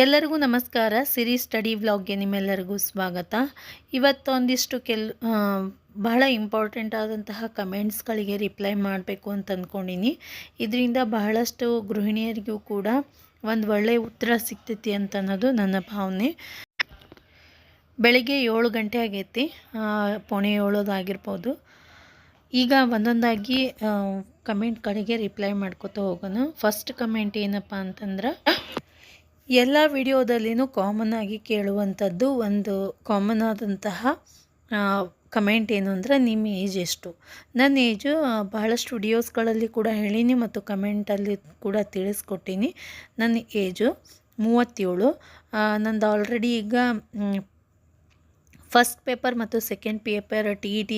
ಎಲ್ಲರಿಗೂ ನಮಸ್ಕಾರ. ಸಿರಿ ಸ್ಟಡಿ ವ್ಲಾಗ್ಗೆ ನಿಮ್ಮೆಲ್ಲರಿಗೂ ಸ್ವಾಗತ. ಇವತ್ತೊಂದಿಷ್ಟು ಬಹಳ ಇಂಪಾರ್ಟೆಂಟ್ ಆದಂತಹ ಕಮೆಂಟ್ಸ್ಗಳಿಗೆ ರಿಪ್ಲೈ ಮಾಡಬೇಕು ಅಂತ ಅಂದ್ಕೊಂಡಿನಿ. ಇದರಿಂದ ಬಹಳಷ್ಟು ಗೃಹಿಣಿಯರಿಗೂ ಕೂಡ ಒಂದು ಒಳ್ಳೆಯ ಉತ್ತರ ಸಿಗ್ತೈತಿ ಅಂತ ಅನ್ನೋದು ನನ್ನ ಭಾವನೆ. ಬೆಳಿಗ್ಗೆ 7 ಗಂಟೆ ಆಗೈತಿ, 6:45 ಆಗಿರ್ಬೋದು. ಈಗ ಒಂದೊಂದಾಗಿ ಕಮೆಂಟ್ಗಳಿಗೆ ರಿಪ್ಲೈ ಮಾಡ್ಕೊತ ಹೋಗೋಣ. ಫಸ್ಟ್ ಕಮೆಂಟ್ ಏನಪ್ಪ ಅಂತಂದ್ರೆ, ಎಲ್ಲ ವಿಡಿಯೋದಲ್ಲಿನೂ ಕಾಮನ್ ಆಗಿ ಕೇಳುವಂಥದ್ದು ಒಂದು ಕಾಮನ್ ಆದಂತಹ ಕಮೆಂಟ್ ಏನು ಅಂದರೆ, ನಿಮ್ಮ ಏಜ್ ಎಷ್ಟು? ನನ್ನ ಏಜು ಬಹಳಷ್ಟು ವಿಡಿಯೋಸ್ಗಳಲ್ಲಿ ಕೂಡ ಹೇಳೀನಿ ಮತ್ತು ಕಮೆಂಟಲ್ಲಿ ಕೂಡ ತಿಳಿಸ್ಕೊಟ್ಟೀನಿ. ನನ್ನ ಏಜು 37. ನಂದು ಆಲ್ರೆಡಿ ಈಗ ಫಸ್ಟ್ ಪೇಪರ್ ಮತ್ತು ಸೆಕೆಂಡ್ ಪೇಪರ್ TET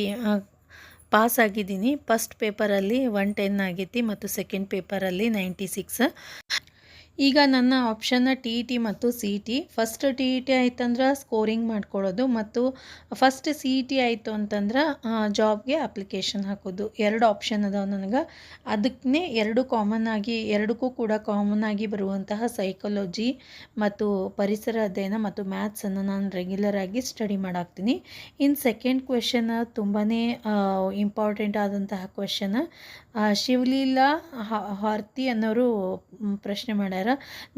ಪಾಸ್ ಆಗಿದ್ದೀನಿ. ಫಸ್ಟ್ ಪೇಪರಲ್ಲಿ 110 ಆಗೈತಿ ಮತ್ತು ಸೆಕೆಂಡ್ ಪೇಪರಲ್ಲಿ 96. ಈಗ ನನ್ನ ಆಪ್ಷನ್ನ TET ಮತ್ತು CET. ಫಸ್ಟ್ TET ಆಯ್ತಂದ್ರೆ ಸ್ಕೋರಿಂಗ್ ಮಾಡ್ಕೊಳ್ಳೋದು ಮತ್ತು ಫಸ್ಟ್ CET ಆಯಿತು ಅಂತಂದ್ರೆ ಜಾಬ್ಗೆ ಅಪ್ಲಿಕೇಶನ್ ಹಾಕೋದು. 2 ಆಪ್ಷನ್ ಅದಾವೆ ನನಗೆ. ಅದಕ್ಕೆ ಎರಡಕ್ಕೂ ಕೂಡ ಕಾಮನ್ ಆಗಿ ಬರುವಂತಹ ಸೈಕಾಲಜಿ ಮತ್ತು ಪರಿಸರ ಅಧ್ಯಯನ ಮತ್ತು ಮ್ಯಾಥ್ಸನ್ನು ನಾನು ರೆಗ್ಯುಲರ್ ಆಗಿ ಸ್ಟಡಿ ಮಾಡಾಕ್ತೀನಿ. ಇನ್ನು ಸೆಕೆಂಡ್ ಕ್ವೆಶನ್ ತುಂಬಾ ಇಂಪಾರ್ಟೆಂಟ್ ಆದಂತಹ ಕ್ವೆಶನ್. ಶಿವಲೀಲಾ ಹಾರ್ತಿ ಅನ್ನೋರು ಪ್ರಶ್ನೆ ಮಾಡ್ಯಾರ.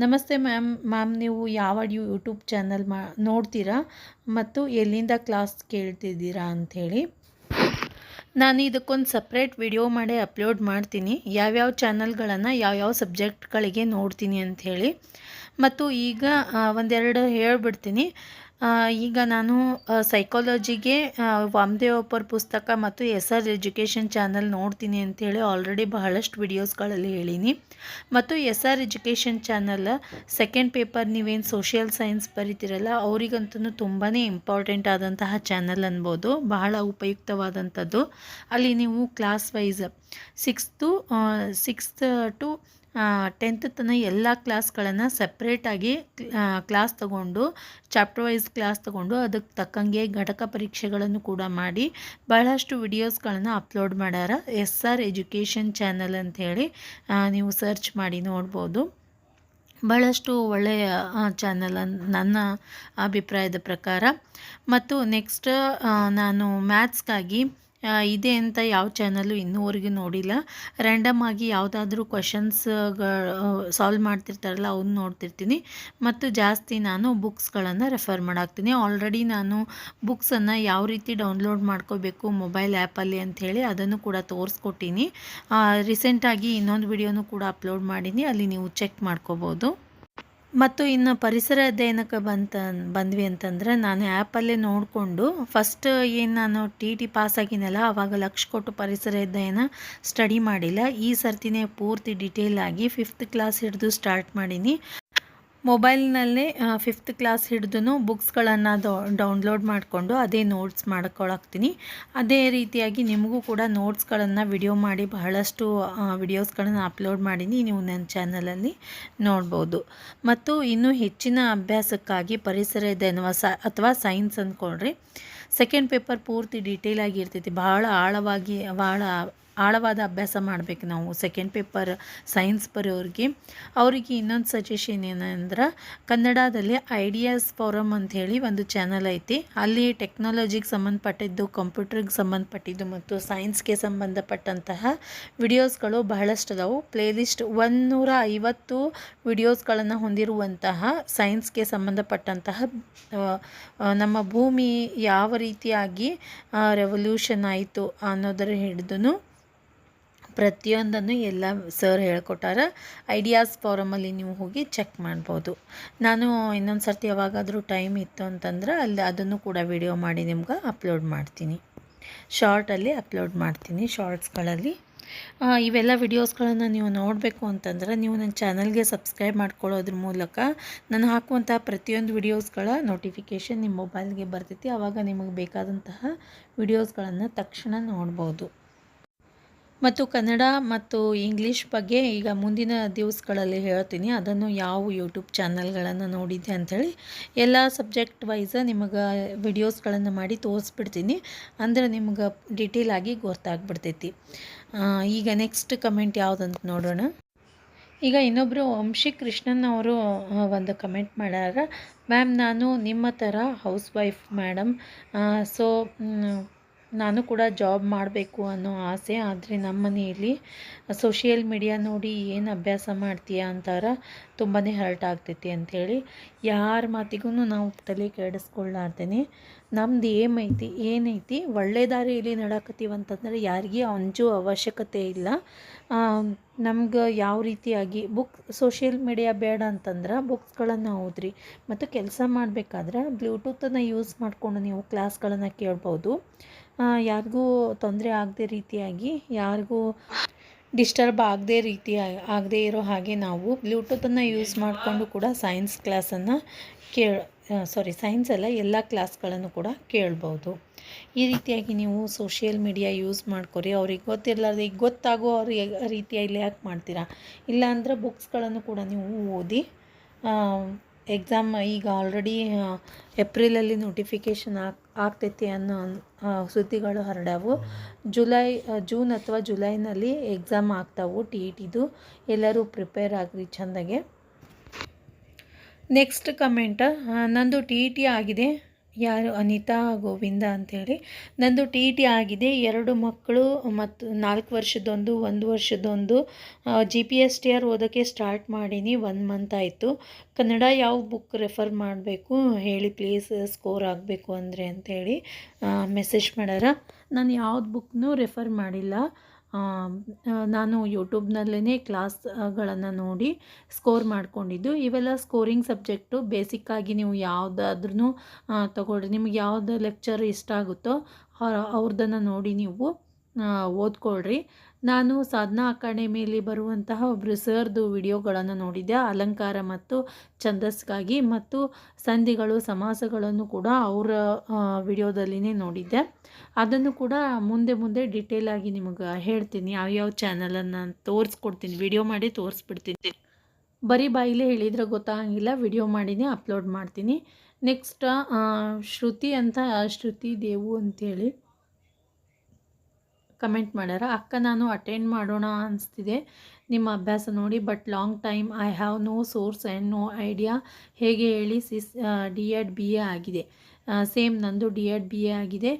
ನಮಸ್ತೆ ಮ್ಯಾಮ್, ನೀವು ಯಾವ ಯೂಟ್ಯೂಬ್ ಚಾನಲ್ ನೋಡ್ತೀರಾ ಮತ್ತು ಎಲ್ಲಿಂದ ಕ್ಲಾಸ್ ಕೇಳ್ತಿದ್ದೀರಾ ಅಂಥೇಳಿ. ನಾನು ಇದಕ್ಕೊಂದು ಸಪ್ರೇಟ್ ವಿಡಿಯೋ ಮಾಡಿ ಅಪ್ಲೋಡ್ ಮಾಡ್ತೀನಿ, ಯಾವ್ಯಾವ ಚಾನಲ್ಗಳನ್ನು ಯಾವ್ಯಾವ ಸಬ್ಜೆಕ್ಟ್ಗಳಿಗೆ ನೋಡ್ತೀನಿ ಅಂಥೇಳಿ. ಮತ್ತು ಈಗ ಒಂದೆರಡು ಹೇಳ್ಬಿಡ್ತೀನಿ. ಈಗ ನಾನು ಸೈಕಾಲಜಿಗೆ ವಾಮದೇವಪ್ಪರ ಪುಸ್ತಕ ಮತ್ತು SR ಎಜುಕೇಷನ್ ಚಾನಲ್ ನೋಡ್ತೀನಿ ಅಂಥೇಳಿ ಆಲ್ರೆಡಿ ಬಹಳಷ್ಟು ವಿಡಿಯೋಸ್ಗಳಲ್ಲಿ ಹೇಳೀನಿ. ಮತ್ತು SR education channel second paper ನೀವೇನು ಸೋಷಿಯಲ್ ಸೈನ್ಸ್ ಬರಿತೀರಲ್ಲ ಅವರಿಗಂತೂ ತುಂಬಾ ಇಂಪಾರ್ಟೆಂಟ್ ಆದಂತಹ ಚಾನಲ್ ಅನ್ಬೋದು, ಬಹಳ ಉಪಯುಕ್ತವಾದಂಥದ್ದು. ಅಲ್ಲಿ ನೀವು class wise 6th to 10th ತನಕ ಎಲ್ಲ ಕ್ಲಾಸ್ಗಳನ್ನು ಸಪ್ರೇಟಾಗಿ ಕ್ಲಾಸ್ ತಗೊಂಡು ಚಾಪ್ಟರ್ ವೈಸ್ ಕ್ಲಾಸ್ ತಗೊಂಡು ಅದಕ್ಕೆ ತಕ್ಕಂಗೆ ಘಟಕ ಪರೀಕ್ಷೆಗಳನ್ನು ಕೂಡ ಮಾಡಿ ಬಹಳಷ್ಟು ವಿಡಿಯೋಸ್ಗಳನ್ನು ಅಪ್ಲೋಡ್ ಮಾಡ್ಯಾರ. SR ಎಜುಕೇಷನ್ ಚಾನಲ್ ಅಂಥೇಳಿ ನೀವು ಸರ್ಚ್ ಮಾಡಿ ನೋಡ್ಬೋದು. ಬಹಳಷ್ಟು ಒಳ್ಳೆಯ ಚಾನಲ್ ನನ್ನ ಅಭಿಪ್ರಾಯದ ಪ್ರಕಾರ. ಮತ್ತು ನೆಕ್ಸ್ಟ್ ನಾನು ಮ್ಯಾಥ್ಸ್ಗಾಗಿ ಇದೆ ಅಂತ ಯಾವ ಚಾನಲ್ಲು ಇನ್ನೂವರೆಗೂ ನೋಡಿಲ್ಲ. ರ್ಯಾಂಡಮ್ ಆಗಿ ಯಾವುದಾದ್ರೂ ಸಾಲ್ವ್ ಮಾಡ್ತಿರ್ತಾರಲ್ಲ ಅವನ್ನ ನೋಡ್ತಿರ್ತೀನಿ. ಮತ್ತು ಜಾಸ್ತಿ ನಾನು ಬುಕ್ಸ್ಗಳನ್ನು ರೆಫರ್ ಮಾಡಾಕ್ತೀನಿ. ಆಲ್ರೆಡಿ ನಾನು ಬುಕ್ಸನ್ನು ಯಾವ ರೀತಿ ಡೌನ್ಲೋಡ್ ಮಾಡ್ಕೋಬೇಕು ಮೊಬೈಲ್ ಆ್ಯಪಲ್ಲಿ ಅಂಥೇಳಿ ಅದನ್ನು ಕೂಡ ತೋರಿಸ್ಕೊಟ್ಟೀನಿ. ರೀಸೆಂಟಾಗಿ ಇನ್ನೊಂದು ವಿಡಿಯೋನು ಕೂಡ ಅಪ್ಲೋಡ್ ಮಾಡೀನಿ, ಅಲ್ಲಿ ನೀವು ಚೆಕ್ ಮಾಡ್ಕೋಬೋದು. ಮತ್ತು ಇನ್ನು ಪರಿಸರ ಅಧ್ಯಯನಕ್ಕೆ ಬಂದ್ವಿ ಅಂತಂದ್ರೆ, ನಾನು ಆ್ಯಪಲ್ಲೇ ನೋಡಿಕೊಂಡು ಫಸ್ಟ್ ಏನು ನಾನು TET ಪಾಸ್ ಆಗಿನಲ್ಲ ಆವಾಗ ಲಕ್ಷ ಕೊಟ್ಟು ಪರಿಸರ ಅಧ್ಯಯನ ಸ್ಟಡಿ ಮಾಡಿಲ್ಲ. ಈ ಸರ್ತಿನೇ ಪೂರ್ತಿ ಡೀಟೇಲ್ ಆಗಿ 5th ಕ್ಲಾಸ್ ಹಿಡಿದು ಸ್ಟಾರ್ಟ್ ಮಾಡೀನಿ. ಮೊಬೈಲ್ನಲ್ಲೇ 5th ಕ್ಲಾಸ್ ಹಿಡಿದು ಬುಕ್ಸ್ಗಳನ್ನು ಡೌನ್ಲೋಡ್ ಮಾಡಿಕೊಂಡು ಅದೇ ನೋಟ್ಸ್ ಮಾಡ್ಕೊಳಾಕ್ತೀನಿ. ಅದೇ ರೀತಿಯಾಗಿ ನಿಮಗೂ ಕೂಡ ನೋಟ್ಸ್ಗಳನ್ನು ವಿಡಿಯೋ ಮಾಡಿ ಬಹಳಷ್ಟು ವಿಡಿಯೋಸ್ಗಳನ್ನು ಅಪ್ಲೋಡ್ ಮಾಡೀನಿ, ನೀವು ನನ್ನ ಚಾನಲಲ್ಲಿ ನೋಡ್ಬೋದು. ಮತ್ತು ಇನ್ನೂ ಹೆಚ್ಚಿನ ಅಭ್ಯಾಸಕ್ಕಾಗಿ ಪರಿಸರ ಅಧ್ಯಯನ ಅಥವಾ ಸೈನ್ಸ್ ಅಂದ್ಕೊಳ್ರಿ, ಸೆಕೆಂಡ್ ಪೇಪರ್ ಪೂರ್ತಿ ಡೀಟೇಲ್ ಆಗಿರ್ತೈತಿ. ಭಾಳ ಆಳವಾದ ಅಭ್ಯಾಸ ಮಾಡಬೇಕು ನಾವು ಸೆಕೆಂಡ್ ಪೇಪರ್ ಸೈನ್ಸ್ ಬರೋರಿಗೆ. ಅವರಿಗೆ ಇನ್ನೊಂದು ಸಜೆಷನ್ ಏನಂದ್ರೆ, ಕನ್ನಡದಲ್ಲಿ ಐಡಿಯಾಸ್ ಫೋರಮ್ ಅಂಥೇಳಿ ಒಂದು ಚಾನಲ್ ಐತಿ. ಅಲ್ಲಿ ಟೆಕ್ನಾಲಜಿಗೆ ಸಂಬಂಧಪಟ್ಟಿದ್ದು, ಕಂಪ್ಯೂಟರ್ಗೆ ಸಂಬಂಧಪಟ್ಟಿದ್ದು ಮತ್ತು ಸೈನ್ಸ್ಗೆ ಸಂಬಂಧಪಟ್ಟಂತಹ ವಿಡಿಯೋಸ್ಗಳು ಬಹಳಷ್ಟು ಅದಾವು. ಪ್ಲೇಲಿಸ್ಟ್ 150 ವಿಡಿಯೋಸ್ಗಳನ್ನು ಹೊಂದಿರುವಂತಹ ಸೈನ್ಸ್ಗೆ ಸಂಬಂಧಪಟ್ಟಂತಹ ನಮ್ಮ ಭೂಮಿ ಯಾವ ರೀತಿಯಾಗಿ ರೆವಲ್ಯೂಷನ್ ಆಯಿತು ಅನ್ನೋದರ ಹಿಡಿದು ಪ್ರತಿಯೊಂದನ್ನು ಎಲ್ಲ ಸರ್ ಹೇಳ್ಕೊಟ್ಟಾರ. ಐಡಿಯಾಸ್ ಫಾರಮಲ್ಲಿ ನೀವು ಹೋಗಿ ಚೆಕ್ ಮಾಡ್ಬೋದು. ನಾನು ಇನ್ನೊಂದು ಸರ್ತಿ ಯಾವಾಗಾದರೂ ಟೈಮ್ ಇತ್ತು ಅಂತಂದ್ರೆ ಅಲ್ಲಿ ಅದನ್ನು ಕೂಡ ವಿಡಿಯೋ ಮಾಡಿ ನಿಮ್ಗೆ ಅಪ್ಲೋಡ್ ಮಾಡ್ತೀನಿ, ಶಾರ್ಟಲ್ಲಿ ಅಪ್ಲೋಡ್ ಮಾಡ್ತೀನಿ, ಶಾರ್ಟ್ಸ್ಗಳಲ್ಲಿ. ಇವೆಲ್ಲ ವಿಡಿಯೋಸ್ಗಳನ್ನು ನೀವು ನೋಡಬೇಕು ಅಂತಂದ್ರೆ ನೀವು ನನ್ನ ಚಾನಲ್ಗೆ ಸಬ್ಸ್ಕ್ರೈಬ್ ಮಾಡ್ಕೊಳ್ಳೋದ್ರ ಮೂಲಕ ನಾನು ಹಾಕುವಂಥ ಪ್ರತಿಯೊಂದು ವಿಡಿಯೋಸ್ಗಳ ನೋಟಿಫಿಕೇಷನ್ ನಿಮ್ಮ ಮೊಬೈಲ್ಗೆ ಬರ್ತೈತಿ. ಆವಾಗ ನಿಮಗೆ ಬೇಕಾದಂತಹ ವಿಡಿಯೋಸ್ಗಳನ್ನು ತಕ್ಷಣ ನೋಡ್ಬೋದು. ಮತ್ತು ಕನ್ನಡ ಮತ್ತು ಇಂಗ್ಲೀಷ್ ಬಗ್ಗೆ ಈಗ ಮುಂದಿನ ದಿವಸಗಳಲ್ಲಿ ಹೇಳ್ತೀನಿ, ಅದನ್ನು ಯಾವ ಯೂಟ್ಯೂಬ್ ಚಾನಲ್ಗಳನ್ನು ನೋಡಿದ್ದೆ ಅಂಥೇಳಿ ಎಲ್ಲ ಸಬ್ಜೆಕ್ಟ್ ವೈಸ್ ನಿಮಗೆ ವಿಡಿಯೋಸ್ಗಳನ್ನು ಮಾಡಿ ತೋರಿಸ್ಬಿಡ್ತೀನಿ. ಅಂದರೆ ನಿಮ್ಗೆ ಡೀಟೇಲ್ ಆಗಿ ಗೊತ್ತಾಗ್ಬಿಡ್ತೈತಿ. ಈಗ ನೆಕ್ಸ್ಟ್ ಕಮೆಂಟ್ ಯಾವುದಂತ ನೋಡೋಣ. ಈಗ ಇನ್ನೊಬ್ಬರು ವಂಶಿ ಕೃಷ್ಣನ್ ಅವರು ಒಂದು ಕಮೆಂಟ್ ಮಾಡ್ಯಾರ. ಮ್ಯಾಮ್, ನಾನು ನಿಮ್ಮ ಥರ ಹೌಸ್ ವೈಫ್ ಮೇಡಮ್. ಸೊ ನಾನು ಕೂಡ ಜಾಬ್ ಮಾಡಬೇಕು ಅನ್ನೋ ಆಸೆ. ಆದರೆ ನಮ್ಮ ಮನೆಯಲ್ಲಿ ಸೋಷಿಯಲ್ ಮೀಡಿಯಾ ನೋಡಿ ಏನು ಅಭ್ಯಾಸ ಮಾಡ್ತೀಯಾ ಅಂತಾರ, ತುಂಬಾ ಹರ್ಟ್ ಆಗ್ತೈತಿ ಅಂಥೇಳಿ. ಯಾರ ಮಾತಿಗೂ ನಾವು ತಲೆ ಕೆಡಿಸ್ಕೊಳ್ಳಾರ್ದೇನೆ ನಮ್ದು ಏನೈತಿ ಒಳ್ಳೆ ದಾರಿಯಲ್ಲಿ ನಡಕತ್ತೀವಂತಂದ್ರೆ ಯಾರಿಗೂ ಅಂಜೋ ಅವಶ್ಯಕತೆ ಇಲ್ಲ. ನಮ್ಗೆ ಯಾವ ರೀತಿಯಾಗಿ ಸೋಷಿಯಲ್ ಮೀಡಿಯಾ ಬೇಡ ಅಂತಂದ್ರೆ ಬುಕ್ಸ್ಗಳನ್ನು ಓದ್ರಿ. ಮತ್ತು ಕೆಲಸ ಮಾಡಬೇಕಾದ್ರೆ ಬ್ಲೂಟೂತನ್ನು ಯೂಸ್ ಮಾಡಿಕೊಂಡು ನೀವು ಕ್ಲಾಸ್ಗಳನ್ನು ಕೇಳ್ಬೋದು. ಯಾರಿಗೂ ತೊಂದರೆ ಆಗದೆ ರೀತಿಯಾಗಿ, ಯಾರಿಗೂ ಡಿಸ್ಟರ್ಬ್ ಆಗದೇ ಇರೋ ಹಾಗೆ ನಾವು ಬ್ಲೂಟೂತನ್ನು ಯೂಸ್ ಮಾಡಿಕೊಂಡು ಕೂಡ ಸೈನ್ಸ್ ಕ್ಲಾಸನ್ನು ಸೈನ್ಸ್ ಅಲ್ಲ, ಎಲ್ಲ ಕ್ಲಾಸ್ಗಳನ್ನು ಕೂಡ ಕೇಳ್ಬೋದು. ಈ ರೀತಿಯಾಗಿ ನೀವು ಸೋಷಿಯಲ್ ಮೀಡಿಯಾ ಯೂಸ್ ಮಾಡ್ಕೊರಿ. ಅವ್ರಿಗೆ ಗೊತ್ತಿರಲಾರ್ದೆ ಈಗ ಗೊತ್ತಾಗೋ ರೀತಿಯಲ್ಲಿ ಯಾಕೆ ಮಾಡ್ತೀರಾ? ಇಲ್ಲಾಂದ್ರೆ ಬುಕ್ಸ್ಗಳನ್ನು ಕೂಡ ನೀವು ಓದಿ. ಎಕ್ಸಾಮ್ ಈಗ ಆಲ್ರೆಡಿ ಏಪ್ರಿಲಲ್ಲಿ ನೋಟಿಫಿಕೇಷನ್ ಆಗ್ತೈತಿ ಅನ್ನೋ ಸುದ್ದಿಗಳು ಹರಡ್ಯಾವು. ಜೂನ್ ಅಥವಾ ಜುಲೈನಲ್ಲಿ ಎಕ್ಸಾಮ್ ಆಗ್ತಾವು TETದು. ಎಲ್ಲರೂ ಪ್ರಿಪೇರ್ ಆಗ್ರಿ ಚೆಂದಾಗೆ. ನೆಕ್ಸ್ಟ್ ಕಮೆಂಟ್, ನಂದು TET ಆಗಿದೆ. ಯಾರು? ಅನಿತಾ ಗೋವಿಂದ ಅಂಥೇಳಿ. ನಂದು TET ಆಗಿದೆ. 2 ಮಕ್ಕಳು ಮತ್ತು 4 ವರ್ಷದೊಂದು 1 ವರ್ಷದೊಂದು. GPSTR ಓದೋಕ್ಕೆ ಸ್ಟಾರ್ಟ್ ಮಾಡೀನಿ. 1 ಮಂತ್ ಆಯಿತು. ಕನ್ನಡ ಯಾವ ಬುಕ್ ರೆಫರ್ ಮಾಡಬೇಕು ಹೇಳಿ ಪ್ಲೀಸ್, ಸ್ಕೋರ್ ಆಗಬೇಕು ಅಂದರೆ ಅಂಥೇಳಿ ಮೆಸೇಜ್ ಮಾಡ್ಯಾರ. ನಾನು ಯಾವ್ದು ಬುಕ್ನೂ ರೆಫರ್ ಮಾಡಿಲ್ಲ. ನಾನು ಯೂಟ್ಯೂಬ್ನಲ್ಲೇ ಕ್ಲಾಸ್ಗಳನ್ನು ನೋಡಿ ಸ್ಕೋರ್ ಮಾಡ್ಕೊಂಡಿದ್ದು. ಇವೆಲ್ಲ ಸ್ಕೋರಿಂಗ್ ಸಬ್ಜೆಕ್ಟು. ಬೇಸಿಕ್ಕಾಗಿ ನೀವು ಯಾವುದಾದ್ರೂ ತಗೊಳ್ರಿ. ನಿಮ್ಗೆ ಯಾವ್ದು ಲೆಕ್ಚರ್ ಇಷ್ಟ ಆಗುತ್ತೋ ಅವ್ರದ್ದನ್ನು ನೋಡಿ ನೀವು ಓದ್ಕೊಳ್ರಿ. ನಾನು ಸಾಧನಾ ಅಕಾಡೆಮಿಯಲ್ಲಿ ಬರುವಂತಹ ಒಬ್ಬರು ಸರ್ದು ವಿಡಿಯೋಗಳನ್ನು ನೋಡಿದ್ದೆ, ಅಲಂಕಾರ ಮತ್ತು ಛಂದಸ್ಗಾಗಿ, ಮತ್ತು ಸಂಧಿಗಳು ಸಮಾಸಗಳನ್ನು ಕೂಡ ಅವರ ವಿಡಿಯೋದಲ್ಲಿನೇ ನೋಡಿದ್ದೆ. ಅದನ್ನು ಕೂಡ ಮುಂದೆ ಡಿಟೇಲಾಗಿ ನಿಮಗೆ ಹೇಳ್ತೀನಿ. ಯಾವ್ಯಾವ ಚಾನಲನ್ನು ತೋರಿಸ್ಕೊಡ್ತೀನಿ, ವಿಡಿಯೋ ಮಾಡಿ ತೋರಿಸ್ಬಿಡ್ತೀನಿ. ಬರೀ ಬಾಯಿಲೇ ಹೇಳಿದರೆ ಗೊತ್ತಾಗಂಗಿಲ್ಲ, ವಿಡಿಯೋ ಮಾಡಿನೇ ಅಪ್ಲೋಡ್ ಮಾಡ್ತೀನಿ. ನೆಕ್ಸ್ಟ್ ಶ್ರುತಿ ದೇವು ಅಂಥೇಳಿ ಕಮೆಂಟ್ ಮಾಡ್ಯಾರ. ಅಕ್ಕ, ನಾನು ಅಟೆಂಡ್ ಮಾಡೋಣ ಅನಿಸ್ತಿದೆ ನಿಮ್ಮ ಅಭ್ಯಾಸ ನೋಡಿ, but long time I have no source and no idea. ಹೇಗೆ ಹೇಳಿ ಸಿಸ್? D.Ed BA ಆಗಿದೆ. ಸೇಮ್ ನಂದು D.Ed BA ಆಗಿದೆ.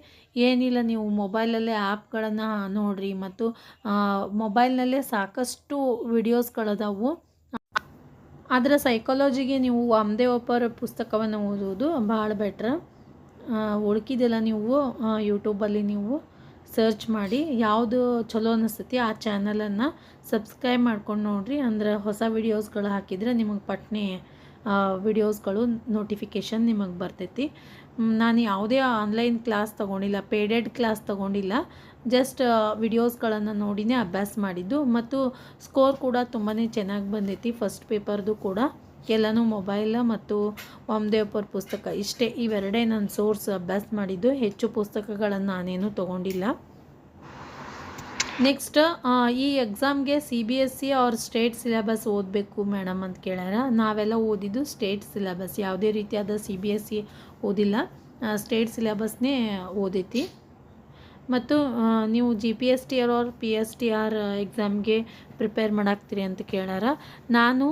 ಏನಿಲ್ಲ, ನೀವು ಮೊಬೈಲಲ್ಲೇ ಆ್ಯಪ್ಗಳನ್ನು ನೋಡಿರಿ, ಮತ್ತು ಮೊಬೈಲ್ನಲ್ಲೇ ಸಾಕಷ್ಟು ವಿಡಿಯೋಸ್ಗಳದಾವು. ಆದರೆ ಸೈಕಾಲಜಿಗೆ ನೀವು ವಾಮದೇವಪ್ಪರ ಪುಸ್ತಕವನ್ನು ಓದೋದು ಭಾಳ ಬೆಟ್ರ್. ಉಳ್ಕಿದೆಲ್ಲ ನೀವು ಯೂಟ್ಯೂಬಲ್ಲಿ ನೀವು ಸರ್ಚ್ ಮಾಡಿ ಯಾವುದು ಚಲೋ ಅನ್ನಿಸ್ತೈತಿ ಆ ಚಾನಲನ್ನು ಸಬ್ಸ್ಕ್ರೈಬ್ ಮಾಡ್ಕೊಂಡು ನೋಡಿರಿ. ಅಂದ್ರೆ ಹೊಸ ವಿಡಿಯೋಸ್ಗಳು ಹಾಕಿದರೆ ನಿಮಗೆ ಪಟ್ನೆ ವಿಡಿಯೋಸ್ಗಳು ನೋಟಿಫಿಕೇಷನ್ ನಿಮಗೆ ಬರ್ತೈತಿ. ನಾನು ಯಾವುದೇ ಆನ್ಲೈನ್ ಕ್ಲಾಸ್ ತೊಗೊಂಡಿಲ್ಲ, ಪೇಡೆಡ್ ಕ್ಲಾಸ್ ತೊಗೊಂಡಿಲ್ಲ. ಜಸ್ಟ್ ವಿಡಿಯೋಸ್ಗಳನ್ನು ನೋಡಿನೇ ಅಭ್ಯಾಸ ಮಾಡಿದ್ದು. ಮತ್ತು ಸ್ಕೋರ್ ಕೂಡ ತುಂಬಾ ಚೆನ್ನಾಗಿ ಬಂದೈತಿ. ಫಸ್ಟ್ ಪೇಪರ್ದು ಕೂಡ ಎಲ್ಲನೂ ಮೊಬೈಲ್ ಮತ್ತು ವಾಮದೇವಪ್ಪರ ಪುಸ್ತಕ, ಇವೆರಡೇ ನನ್ನ ಸೋರ್ಸ್ ಅಭ್ಯಾಸ ಮಾಡಿದ್ದು. ಹೆಚ್ಚು ಪುಸ್ತಕಗಳನ್ನು ನಾನೇನು ತೊಗೊಂಡಿಲ್ಲ. ನೆಕ್ಸ್ಟ್, ಈ ಎಕ್ಸಾಮ್ಗೆ CBSE ಆರ್ ಸ್ಟೇಟ್ ಸಿಲೆಬಸ್ ಓದಬೇಕು ಮೇಡಮ್ ಅಂತ ಕೇಳ್ಯಾರ. ನಾವೆಲ್ಲ ಓದಿದ್ದು ಸ್ಟೇಟ್ ಸಿಲೆಬಸ್, ಯಾವುದೇ ರೀತಿಯಾದ CBSE ಓದಿಲ್ಲ. ಸ್ಟೇಟ್ ಸಿಲೆಬಸ್ನೇ ಓದೈತಿ. ಮತ್ತು ನೀವು GPSTR ಆರ್ PSTR ಎಕ್ಸಾಮ್ಗೆ ಪ್ರಿಪೇರ್ ಮಾಡಾಕ್ತೀರಿ ಅಂತ ಕೇಳ್ಯಾರ. ನಾನು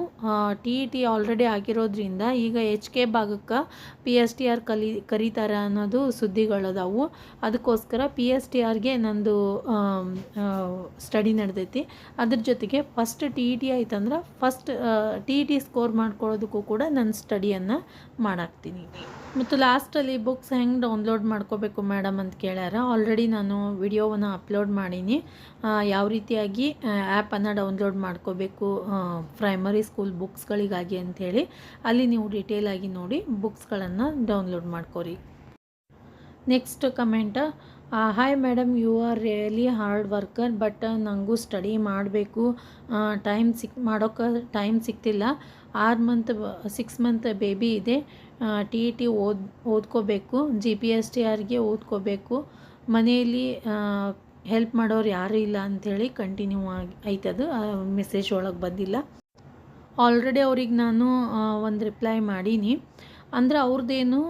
TET ಆಲ್ರೆಡಿ ಆಗಿರೋದ್ರಿಂದ ಈಗ HK ಭಾಗಕ್ಕೆ PSTR ಕರೀತಾರೆ ಅನ್ನೋದು ಸುದ್ದಿಗಳದಾವು. ಅದಕ್ಕೋಸ್ಕರ PSTRಗೆ ನಂದು ಸ್ಟಡಿ ನಡೆದೈತಿ. ಅದ್ರ ಜೊತೆಗೆ ಫಸ್ಟ್ TET ಆಯ್ತಂದ್ರೆ TET ಸ್ಕೋರ್ ಮಾಡ್ಕೊಳ್ಳೋದಕ್ಕೂ ಕೂಡ ನನ್ನ ಸ್ಟಡಿಯನ್ನು ಮಾಡಾಕ್ತೀನಿ. ಮತ್ತು ಲಾಸ್ಟಲ್ಲಿ ಬುಕ್ಸ್ ಹೆಂಗೆ ಡೌನ್ಲೋಡ್ ಮಾಡ್ಕೋಬೇಕು ಮೇಡಮ್ ಅಂತ ಕೇಳ್ಯಾರ. ಆಲ್ರೆಡಿ ನಾನು ವಿಡಿಯೋವನ್ನು ಅಪ್ಲೋಡ್ ಮಾಡೀನಿ, ಯಾವ ರೀತಿಯಾಗಿ ಆ್ಯಪನ್ನು ಡೌನ್ಲೋಡ್ ಮಾಡ್ಕೋಬೇಕು ಪ್ರೈಮರಿ ಸ್ಕೂಲ್ ಬುಕ್ಸ್ಗಳಿಗಾಗಿ ಅಂಥೇಳಿ. ಅಲ್ಲಿ ನೀವು ಡೀಟೇಲಾಗಿ ನೋಡಿ ಬುಕ್ಸ್ಗಳನ್ನು ಡೌನ್ಲೋಡ್ ಮಾಡ್ಕೋರಿ. Next comment, hi madam, you are really hard worker, but ನನಗೂ ಸ್ಟಡಿ ಮಾಡಬೇಕು, ಮಾಡೋಕ್ಕೆ ಟೈಮ್ ಸಿಗ್ತಿಲ್ಲ. 6 ಮಂತ್ ಬೇಬಿ ಇದೆ. TET ಓದ್ಕೋಬೇಕು, GPSTRಗೆ ಓದ್ಕೋಬೇಕು. ಮನೆಯಲ್ಲಿ ಹೆಲ್ಪ್ ಮಾಡೋರು ಯಾರೂ ಇಲ್ಲ ಅಂಥೇಳಿ ಕಂಟಿನ್ಯೂ ಆಯ್ತದು. ಮೆಸೇಜ್ ಒಳಗೆ ಬಂದಿಲ್ಲ. ಆಲ್ರೆಡಿ ಅವ್ರಿಗೆ ನಾನು ಒಂದು ರಿಪ್ಲೈ ಮಾಡೀನಿ. ಅಂದರೆ ಅವ್ರದ್ದೇನು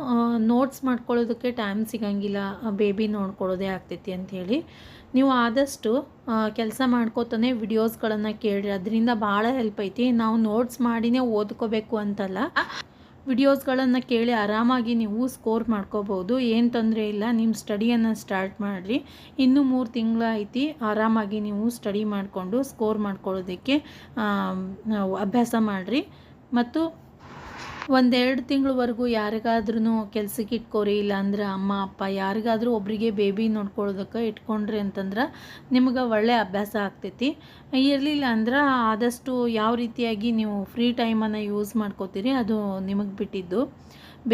ನೋಟ್ಸ್ ಮಾಡ್ಕೊಳ್ಳೋದಕ್ಕೆ ಟೈಮ್ ಸಿಗಂಗಿಲ್ಲ, ಬೇಬಿ ನೋಡ್ಕೊಳ್ಳೋದೇ ಆಗ್ತೈತಿ ಅಂಥೇಳಿ. ನೀವು ಆದಷ್ಟು ಕೆಲಸ ಮಾಡ್ಕೋತಾನೆ ವಿಡಿಯೋಸ್ಗಳನ್ನು ಕೇಳಿರಿ, ಅದರಿಂದ ಭಾಳ ಹೆಲ್ಪ್ ಐತಿ. ನಾವು ನೋಟ್ಸ್ ಮಾಡಿನೇ ಓದ್ಕೋಬೇಕು ಅಂತಲ್ಲ, ವಿಡಿಯೋಸ್ಗಳನ್ನು ಕೇಳಿ ಆರಾಮಾಗಿ ನೀವು ಸ್ಕೋರ್ ಮಾಡ್ಕೋಬೋದು, ಏನು ತೊಂದರೆ ಇಲ್ಲ. ನಿಮ್ಮ ಸ್ಟಡಿಯನ್ನು ಸ್ಟಾರ್ಟ್ ಮಾಡಿರಿ, ಇನ್ನೂ 3 ತಿಂಗಳು ಐತಿ. ಆರಾಮಾಗಿ ನೀವು ಸ್ಟಡಿ ಮಾಡಿಕೊಂಡು ಸ್ಕೋರ್ ಮಾಡ್ಕೊಳ್ಳೋದಕ್ಕೆ ಅಭ್ಯಾಸ ಮಾಡಿರಿ. ಮತ್ತು 1-2 ತಿಂಗಳವರೆಗೂ ಯಾರಿಗಾದ್ರೂ ಕೆಲ್ಸಕ್ಕೆ ಇಟ್ಕೋರಿ, ಇಲ್ಲಾಂದ್ರೆ ಅಮ್ಮ ಅಪ್ಪ ಯಾರಿಗಾದ್ರೂ ಒಬ್ಬರಿಗೆ ಬೇಬಿ ನೋಡ್ಕೊಳ್ಳೋದಕ್ಕೆ ಇಟ್ಕೊಂಡ್ರಿ ಅಂತಂದ್ರೆ ನಿಮ್ಗೆ ಒಳ್ಳೆ ಅಭ್ಯಾಸ ಆಗ್ತೈತಿ. ಇರಲಿಲ್ಲ ಅಂದ್ರೆ ಆದಷ್ಟು ಯಾವ ರೀತಿಯಾಗಿ ನೀವು ಫ್ರೀ ಟೈಮನ್ನು ಯೂಸ್ ಮಾಡ್ಕೋತೀರಿ ಅದು ನಿಮಗೆ ಬಿಟ್ಟಿದ್ದು.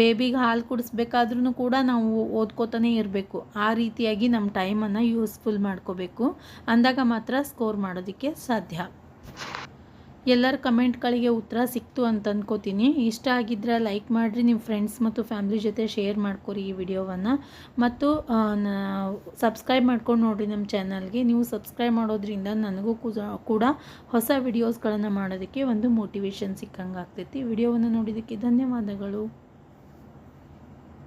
ಬೇಬಿಗೆ ಹಾಲು ಕುಡಿಸ್ಬೇಕಾದ್ರೂ ಕೂಡ ನಾವು ಓದ್ಕೋತಾನೆ ಇರಬೇಕು. ಆ ರೀತಿಯಾಗಿ ನಮ್ಮ ಟೈಮನ್ನು ಯೂಸ್ಫುಲ್ ಮಾಡ್ಕೋಬೇಕು, ಅಂದಾಗ ಮಾತ್ರ ಸ್ಕೋರ್ ಮಾಡೋದಕ್ಕೆ ಸಾಧ್ಯ. ಎಲ್ಲರ ಕಮೆಂಟ್ಗಳಿಗೆ ಉತ್ತರ ಸಿಕ್ತು ಅಂತ ಅಂದ್ಕೋತೀನಿ. ಇಷ್ಟ ಆಗಿದ್ದರೆ ಲೈಕ್ ಮಾಡಿರಿ, ನಿಮ್ಮ ಫ್ರೆಂಡ್ಸ್ ಮತ್ತು ಫ್ಯಾಮ್ಲಿ ಜೊತೆ ಶೇರ್ ಮಾಡ್ಕೊರಿ ಈ ವಿಡಿಯೋವನ್ನು. ಮತ್ತು ಸಬ್ಸ್ಕ್ರೈಬ್ ಮಾಡ್ಕೊಂಡು ನೋಡಿರಿ ನಮ್ಮ ಚಾನಲ್ಗೆ. ನೀವು ಸಬ್ಸ್ಕ್ರೈಬ್ ಮಾಡೋದ್ರಿಂದ ನನಗೂ ಕೂಡ ಹೊಸ ವಿಡಿಯೋಸ್ಗಳನ್ನು ಮಾಡೋದಕ್ಕೆ ಒಂದು ಮೋಟಿವೇಶನ್ ಸಿಕ್ಕಂಗೆ ಆಗ್ತೈತಿ. ವಿಡಿಯೋವನ್ನು ನೋಡಿದ್ದಕ್ಕೆ ಧನ್ಯವಾದಗಳು.